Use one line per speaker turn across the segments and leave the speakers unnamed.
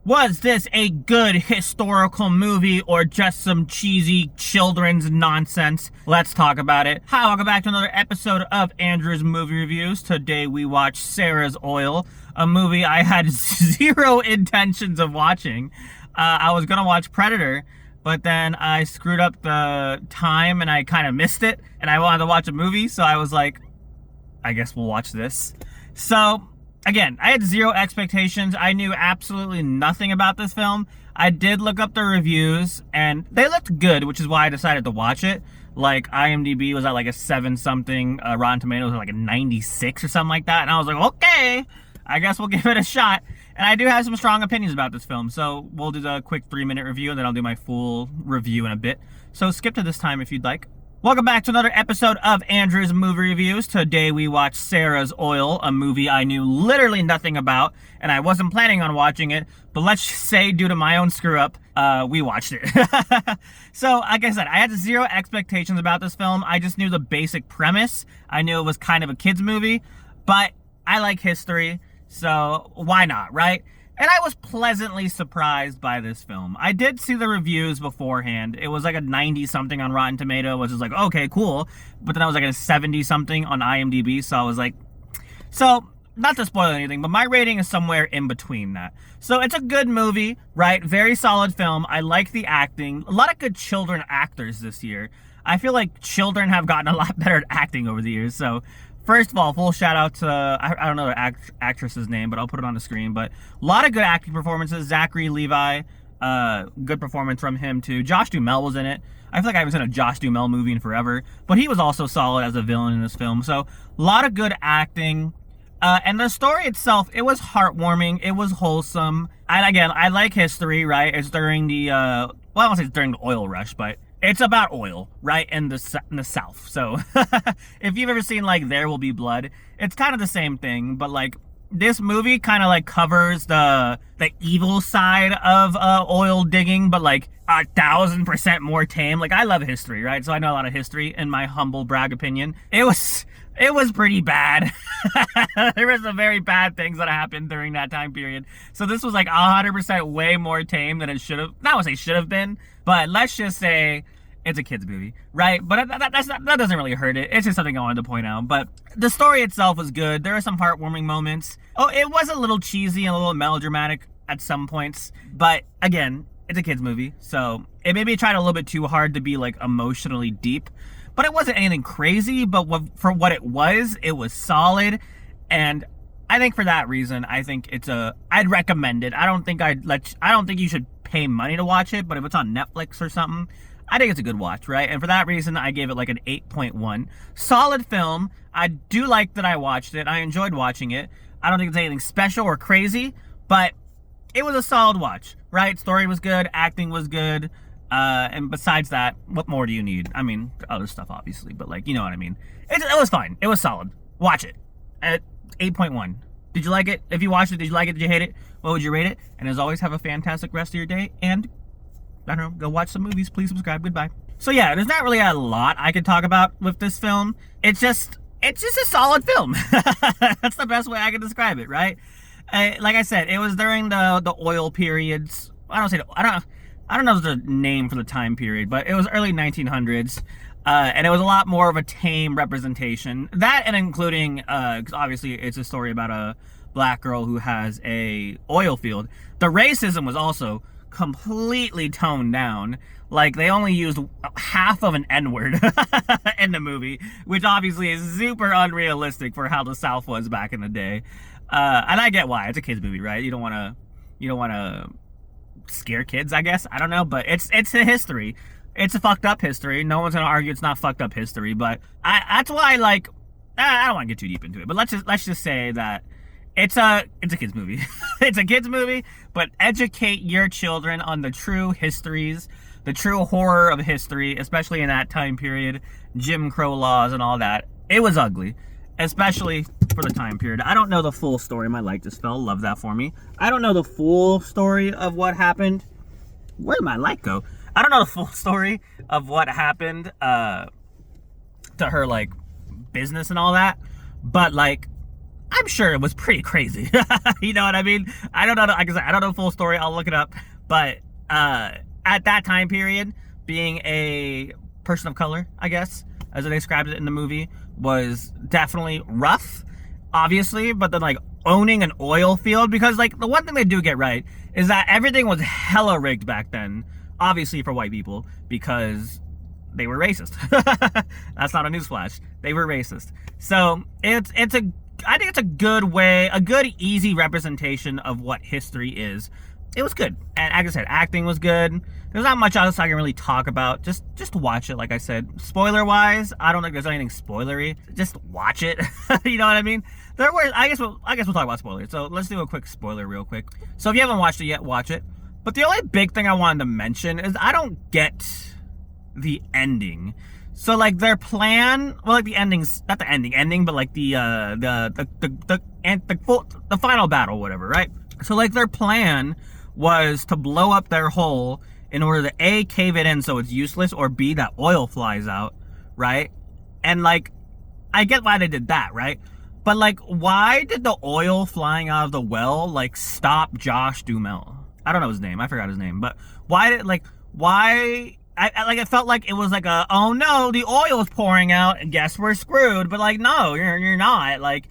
Was this a good historical movie or just some cheesy children's nonsense? Let's talk about it. Hi, welcome back to another episode of Andrew's Movie Reviews. Today we watch Sarah's Oil, a movie I had zero intentions of watching. I was gonna watch Predator, but then I screwed up the time and I kind of missed it, and I wanted to watch a movie, so I was like, I guess we'll watch this. So, again, I had zero expectations. I knew absolutely nothing about this film. I did look up the reviews, and they looked good, which is why I decided to watch it. Like, IMDb was at like a 7-something, Rotten Tomatoes was like a 96 or something like that, and I was like, okay, I guess we'll give it a shot. And I do have some strong opinions about this film, so we'll do the quick 3-minute review, and then I'll do my full review in a bit. So skip to this time if you'd like. Welcome back to another episode of Andrew's Movie Reviews. Today we watch Sarah's Oil, a movie I knew literally nothing about, and I wasn't planning on watching it, but let's just say due to my own screw-up, we watched it. So, like I said, I had zero expectations about this film. I just knew the basic premise. I knew it was kind of a kid's movie, but I like history, so why not, right? And I was pleasantly surprised by this film. I did see the reviews beforehand. It was like a 90-something on Rotten Tomatoes, which is like, okay, cool. But then I was like a 70-something on IMDb, so I was like... So, not to spoil anything, but my rating is somewhere in between that. So, it's a good movie, right? Very solid film. I like the acting. A lot of good children actors this year. I feel like children have gotten a lot better at acting over the years, so... First of all, full shout out to, I don't know the actress's name, but I'll put it on the screen. But a lot of good acting performances. Zachary Levi, good performance from him too. Josh Duhamel was in it. I feel like I haven't seen a Josh Duhamel movie in forever. But he was also solid as a villain in this film. So a lot of good acting. And the story itself, it was heartwarming. It was wholesome. And again, I like history, right? It's during the, well, I won't say it's during the oil rush, but it's about oil, right, in the South. So, if you've ever seen, like, There Will Be Blood, it's kind of the same thing, but, like, this movie kind of, like, covers the evil side of oil digging, but, like, 1,000% more tame. Like, I love history, right? So I know a lot of history, in my humble brag opinion. It was pretty bad. There were some very bad things that happened during that time period. So this was, like, 100% way more tame than it should have. Not to say should have been, but let's just say it's a kid's movie, right? But that doesn't really hurt it. It's just something I wanted to point out. But the story itself was good. There are some heartwarming moments. Oh, it was a little cheesy and a little melodramatic at some points. But again, it's a kid's movie. So it maybe tried a little bit too hard to be like emotionally deep. But it wasn't anything crazy. But for what it was solid. And I think for that reason, I think I'd recommend it. I don't think you should pay money to watch it, but if it's on Netflix or something, I think it's a good watch, right? And for that reason, I gave it like an 8.1. Solid film. I do like that I watched it. I enjoyed watching it. I don't think it's anything special or crazy, but it was a solid watch, right? Story was good. Acting was good. And besides that, what more do you need? I mean, other stuff, obviously, but like, you know what I mean. It was fine. It was solid. Watch it. At 8.1. Did you like it? If you watched it, did you like it? Did you hate it? What would you rate it? And as always, have a fantastic rest of your day. And, I don't know, go watch some movies. Please subscribe. Goodbye. So yeah, there's not really a lot I could talk about with this film. It's just a solid film. That's the best way I can describe it, right? Like I said, it was during the oil periods. I don't know the name for the time period, but it was early 1900s. And it was a lot more of a tame representation. That and including, because obviously it's a story about a black girl who has a oil field. The racism was also completely toned down. Like, they only used half of an N-word in the movie, which obviously is super unrealistic for how the South was back in the day. And I get why. It's a kid's movie, right? You don't want to scare kids, I guess. I don't know, but it's a history. It's a fucked up history. No one's gonna argue it's not fucked up history, but that's why, like, I don't want to get too deep into it. But let's just say that it's a kids movie. It's a kids movie, but educate your children on the true histories, the true horror of history, especially in that time period, Jim Crow laws and all that. It was ugly, especially for the time period. I don't know the full story. My light just fell. Love that for me. I don't know the full story of what happened. Where did my light go? I don't know the full story of what happened to her, like, business and all that. But, like, I'm sure it was pretty crazy. You know what I mean? I don't know. Like I said, I don't know the full story. I'll look it up. But at that time period, being a person of color, I guess, as they described it in the movie, was definitely rough, obviously. But then, like, owning an oil field, because, like, the one thing they do get right is that everything was hella rigged back then, obviously for white people, because they were racist. That's not a newsflash. They were racist. So I think it's a good way, a good, easy representation of what history is. It was good. And like I said, acting was good. There's not much else I can really talk about. Just watch it, like I said. Spoiler-wise, I don't think there's anything spoilery. Just watch it. You know what I mean? There were, I guess we'll talk about spoilers. So let's do a quick spoiler real quick. So if you haven't watched it yet, watch it. But the only big thing I wanted to mention is I don't get the ending. So, like, their plan, well, like, the ending's not the ending, but like the final battle, whatever, right? So, like, their plan was to blow up their hole in order to A, cave it in so it's useless, or B, that oil flies out, right? And, like, I get why they did that, right? But, like, why did the oil flying out of the well, like, stop Josh Duhamel? I don't know his name. I forgot his name. But why it felt like it was like oh no, the oil is pouring out and guess we're screwed. But, like, no, you're not. Like,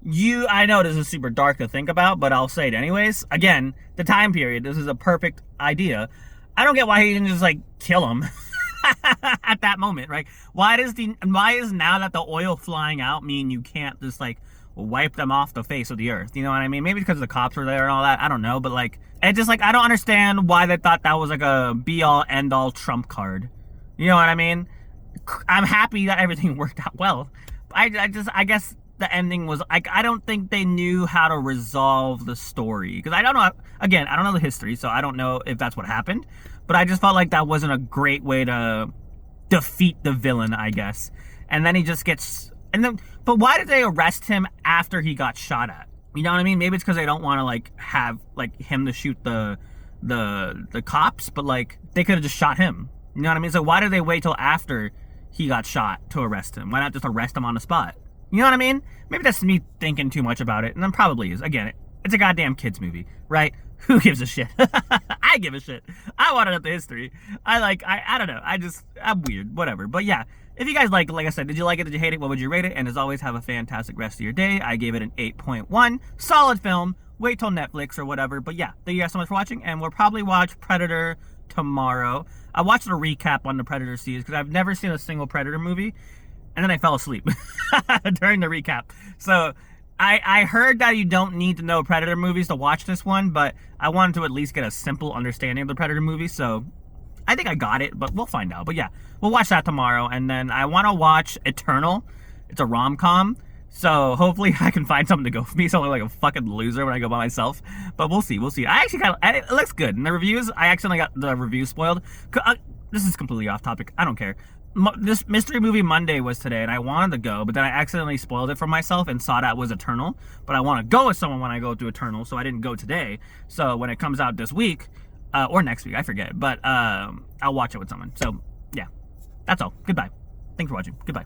I know this is super dark to think about, but I'll say it anyways. Again, the time period, this is a perfect idea. I don't get why he didn't just, like, kill him at that moment, right? Why is now that the oil flying out mean you can't just, like, wipe them off the face of the earth? You know what I mean? Maybe because the cops were there and all that. I don't know, but, like, it just, like, I don't understand why they thought that was, like, a be-all, end-all trump card. You know what I mean? I'm happy that everything worked out well. I guess the ending was, like, I don't think they knew how to resolve the story. Because I don't know the history, so I don't know if that's what happened. But I just felt like that wasn't a great way to defeat the villain, I guess. And then he just gets... But why did they arrest him after he got shot at? You know what I mean? Maybe it's because they don't want to, like, have, like, him to shoot the cops, but, like, they could have just shot him. You know what I mean? So why did they wait till after he got shot to arrest him? Why not just arrest him on the spot? You know what I mean? Maybe that's me thinking too much about it, and then probably is. Again, it's a goddamn kids movie, right? Who gives a shit? I give a shit. I want to know the history. I don't know. I'm weird. Whatever. But yeah, if you guys like I said, did you like it? Did you hate it? What would you rate it? And as always, have a fantastic rest of your day. I gave it an 8.1. Solid film. Wait till Netflix or whatever. But yeah, thank you guys so much for watching. And we'll probably watch Predator tomorrow. I watched a recap on the Predator series because I've never seen a single Predator movie. And then I fell asleep during the recap. So I heard that you don't need to know Predator movies to watch this one, but I wanted to at least get a simple understanding of the Predator movie, so I think I got it, but we'll find out. But yeah, we'll watch that tomorrow, and then I want to watch Eternal. It's a rom-com, so hopefully I can find something to go with me, so I look like a fucking loser when I go by myself. But we'll see. I actually it looks good. In the reviews, I accidentally got the reviews spoiled. This is completely off topic. I don't care. This Mystery Movie Monday was today, and I wanted to go, but then I accidentally spoiled it for myself and saw that it was Eternal. But I want to go with someone when I go to Eternal, so I didn't go today. So when it comes out this week, or next week, I forget, but I'll watch it with someone. So yeah, that's all. Goodbye. Thanks for watching. Goodbye.